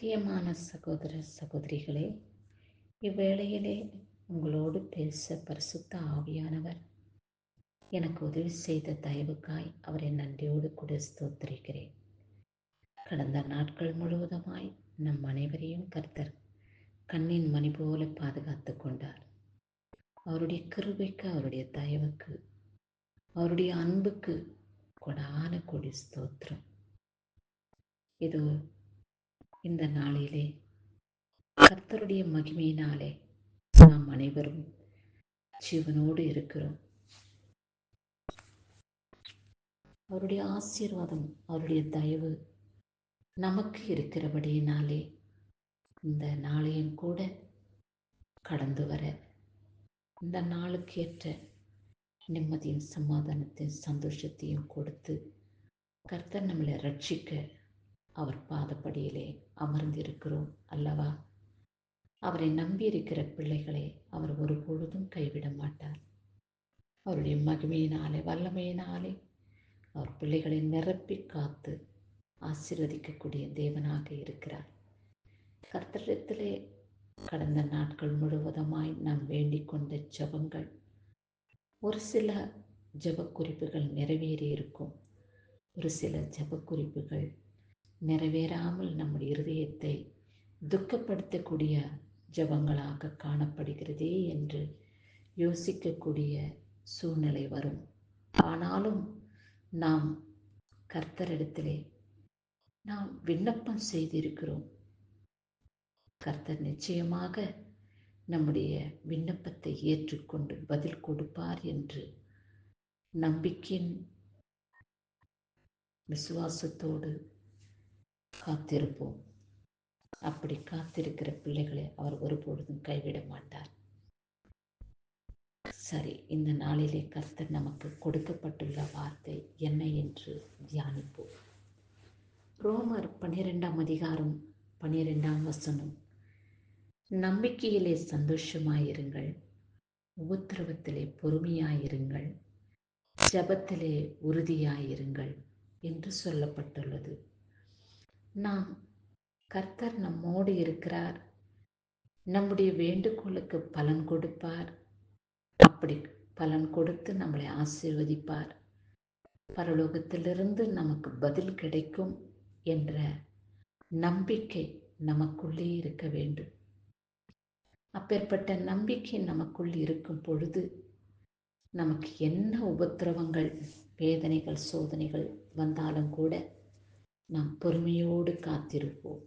பிரியமான சகோதர சகோதரிகளே, இவ்வேளையிலே உங்களோடு பேச பரிசுத்த ஆவியானவர் எனக்கு உதவி செய்த தயவுக்காய் அவரை நன்றியோடு கூட ஸ்தோத்திரிக்கிறேன். கடந்த நாட்கள் முழுவதுமாய் நம் அனைவரையும் கர்த்தர் கண்ணின் மணி போல பாதுகாத்து கொண்டார். அவருடைய கிருபைக்கு, அவருடைய தயவுக்கு, அவருடைய அன்புக்கு கொடான கொடி ஸ்தோத்திரம். இதோ இந்த நாளிலே கர்த்தருடைய மகிமையினாலே நாம் அனைவரும் ஜீவனோடு இருக்கிறோம். அவருடைய ஆசீர்வாதம், அவருடைய தயவு நமக்கு இருக்கிறபடியினாலே இந்த நாளையும் கூட கடந்து வர, இந்த நாளுக்கு ஏற்ற நிம்மதியும் சமாதானத்தையும் சந்தோஷத்தையும் கொடுத்து கர்த்தர் நம்மளை ரட்சிக்க அவர் பாதப்படியிலே அமர்ந்திருக்கிறோம் அல்லவா? அவரை நம்பியிருக்கிற பிள்ளைகளை அவர் ஒருபொழுதும் கைவிட மாட்டார். அவருடைய மகிமையினாலே, வல்லமையினாலே அவர் பிள்ளைகளை நிரப்பி காத்து ஆசீர்வதிக்கக்கூடிய தேவனாக இருக்கிறார். கர்த்தரிடத்திலே கடந்த நாட்கள் முழுவதுமாய் நாம் வேண்டிக் கொண்ட ஜெபங்கள், ஒரு சில ஜெப குறிப்புகள் நிறைவேறி இருக்கும், ஒரு சில ஜெப குறிப்புகள் நிறைவேறாமல் நம்முடைய இருதயத்தை துக்கப்படுத்தக்கூடிய ஜெபங்களாக காணப்படுகிறதே என்று யோசிக்கக்கூடிய சூழ்நிலை வரும். ஆனாலும் நாம் கர்த்தரிடத்திலே நாம் விண்ணப்பம் செய்திருக்கிறோம். கர்த்தர் நிச்சயமாக நம்முடைய விண்ணப்பத்தை ஏற்றுக்கொண்டு பதில் கொடுப்பார் என்று நம்பிக்கையின் விசுவாசத்தோடு காத்திருப்போம். அப்படி காத்திருக்கிற பிள்ளைகளை அவர் ஒருபொழுதும் கைவிட மாட்டார். சரி, இந்த நாளிலே கர்த்தர் நமக்கு கொடுக்கப்பட்டுள்ள வார்த்தை என்ன என்று தியானிப்போம். ரோமர் 12ஆம் அதிகாரம் 12ஆம் வசனம், நம்பிக்கையிலே சந்தோஷமாயிருங்கள், உபத்திரவத்திலே பொறுமையாயிருங்கள், ஜெபத்திலே உறுதியாயிருங்கள் என்று சொல்லப்பட்டுள்ளது. நாம் கர்த்தர் நம்மோடு இருக்கிறார், நம்முடைய வேண்டுகோளுக்கு பலன் கொடுப்பார், அப்படி பலன் கொடுத்து நம்மளை ஆசீர்வதிப்பார், பரலோகத்திலிருந்து நமக்கு பதில் கிடைக்கும் என்ற நம்பிக்கை நமக்குள்ளே இருக்க வேண்டும். அப்பேற்பட்ட நம்பிக்கை நமக்குள் இருக்கும் பொழுது நமக்கு என்ன உபத்திரவங்கள், வேதனைகள், சோதனைகள் வந்தாலும் கூட நாம் பொறுமையோடு காத்திருப்போம்.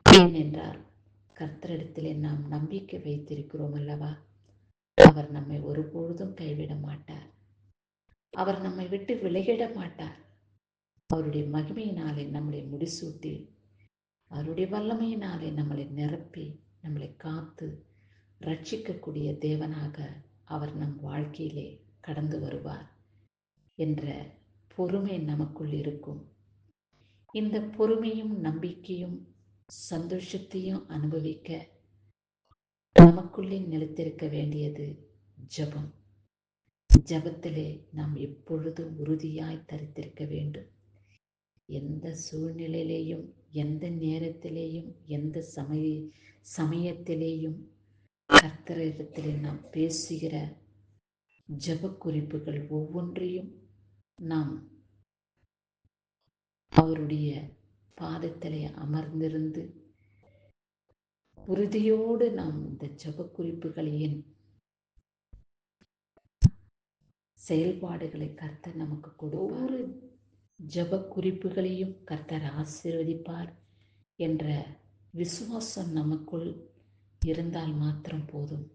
ஏனென்றால் கர்த்தரிடத்திலே நாம் நம்பிக்கை வைத்திருக்கிறோம் அல்லவா? அவர் நம்மை ஒருபொழுதும் கைவிட மாட்டார், அவர் நம்மை விட்டு விலகிட மாட்டார். அவருடைய மகிமையினாலே நம்மளை முடிசூட்டி, அவருடைய வல்லமையினாலே நம்மளை நிரப்பி, நம்மளை காத்து ரட்சிக்கக்கூடிய தேவனாக அவர் நம் வாழ்க்கையிலே கடந்து வருவார் என்ற பொறுமை நமக்குள் இருக்கும். இந்த பொறுமையும் நம்பிக்கையும் சந்தோஷத்தையும் அனுபவிக்க நமக்குள்ளே நிலைத்திருக்க வேண்டியது ஜெபம். ஜெபத்திலே நாம் எப்பொழுதும் உறுதியாய் தரித்திருக்க வேண்டும். எந்த சூழ்நிலையிலேயும், எந்த நேரத்திலேயும், எந்த சமயத்திலேயும் கர்த்தரிடத்திலே நாம் பேசுகிற ஜெப குறிப்புகள் ஒவ்வொன்றையும் நாம் அவருடைய பாதத்திலே அமர்ந்திருந்து உறுதியோடு நாம் இந்த ஜெப குறிப்புகளின் செயல்பாடுகளை கர்த்தர் நமக்கு கொடுப்பார். ஒவ்வொரு ஜெப குறிப்புகளையும் கர்த்தர் ஆசீர்வதிப்பார் என்ற விசுவாசம் நமக்குள் இருந்தால் மாத்திரம் போதும்.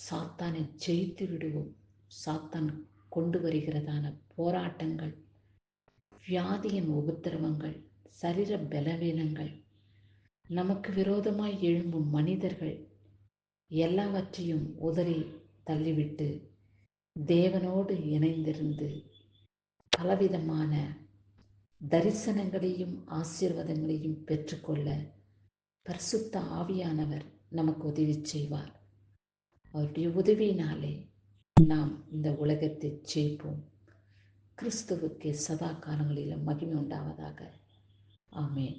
சாத்தானை ஜெயித்து விடுவோம். சாத்தான் கொண்டு வருகிறதான போராட்டங்கள், வியாதியின் உபத்திரவங்கள், சரீர பலவீனங்கள், நமக்கு விரோதமாய் எழும்பும் மனிதர்கள் எல்லாவற்றையும் உதறி தள்ளிவிட்டு தேவனோடு இணைந்திருந்து பலவிதமான தரிசனங்களையும் ஆசீர்வாதங்களையும் பெற்றுக்கொள்ள பரிசுத்த ஆவியானவர் நமக்கு உதவி செய்வார். அவருடைய உதவியினாலே நாம் இந்த உலகத்தை ஜெயிப்போம். கிறிஸ்துவுக்கு சதா காலங்களிலும் மகிமை உண்டாவதாக. ஆமென்.